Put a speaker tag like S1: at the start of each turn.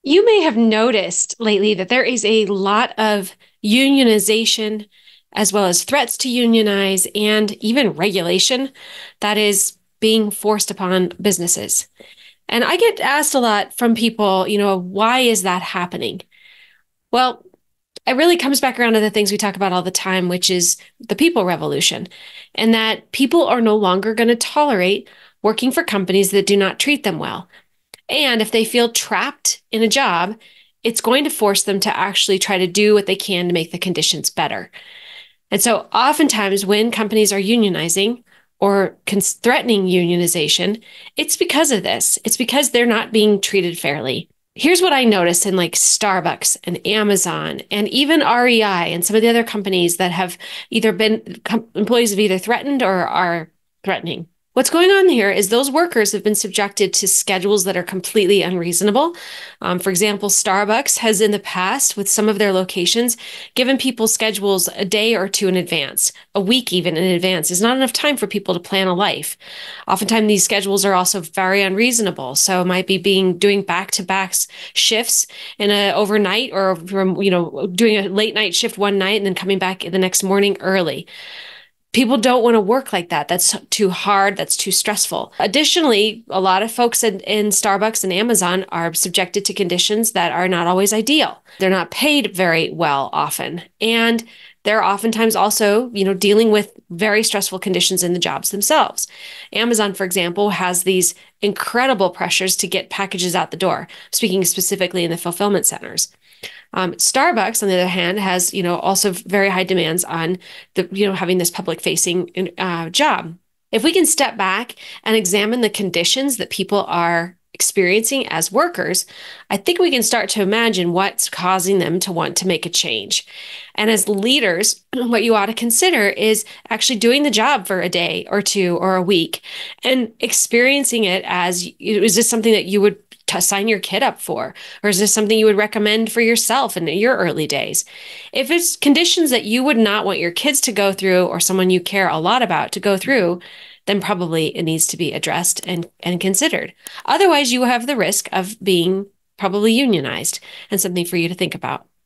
S1: You may have noticed lately that there is a lot of unionization, as well as threats to unionize and even regulation that is being forced upon businesses. And I get asked a lot from people, why is that happening? Well, it really comes back around to the things we talk about all the time, which is the people revolution, and that people are no longer going to tolerate working for companies that do not treat them well. And if they feel trapped in a job, it's going to force them to actually try to do what they can to make the conditions better. And so, oftentimes, when companies are unionizing or threatening unionization, it's because of this. It's because they're not being treated fairly. Here's what I noticed in like Starbucks and Amazon and even REI and some of the other companies that have either been employees have either threatened or are threatening. What's going on here is those workers have been subjected to schedules that are completely unreasonable. For example, Starbucks has in the past, with some of their locations, given people schedules a day or two in advance, a week even in advance. Is not enough time for people to plan a life. Oftentimes, these schedules are also very unreasonable. So it might be doing back-to-back shifts in a overnight, or doing a late night shift one night and then coming back the next morning early. People don't want to work like that. That's too hard. That's too stressful. Additionally, a lot of folks in Starbucks and Amazon are subjected to conditions that are not always ideal. They're not paid very well often. And they're oftentimes also, dealing with very stressful conditions in the jobs themselves. Amazon, for example, has these incredible pressures to get packages out the door, speaking specifically in the fulfillment centers. Starbucks, on the other hand, has, also very high demands on having this public facing job. If we can step back and examine the conditions that people are experiencing as workers, I think we can start to imagine what's causing them to want to make a change. And as leaders, what you ought to consider is actually doing the job for a day or two or a week and experiencing it as, is this something that you would to sign your kid up for? Or is this something you would recommend for yourself in your early days? If it's conditions that you would not want your kids to go through or someone you care a lot about to go through, then probably it needs to be addressed and considered. Otherwise, you have the risk of being probably unionized, and something for you to think about.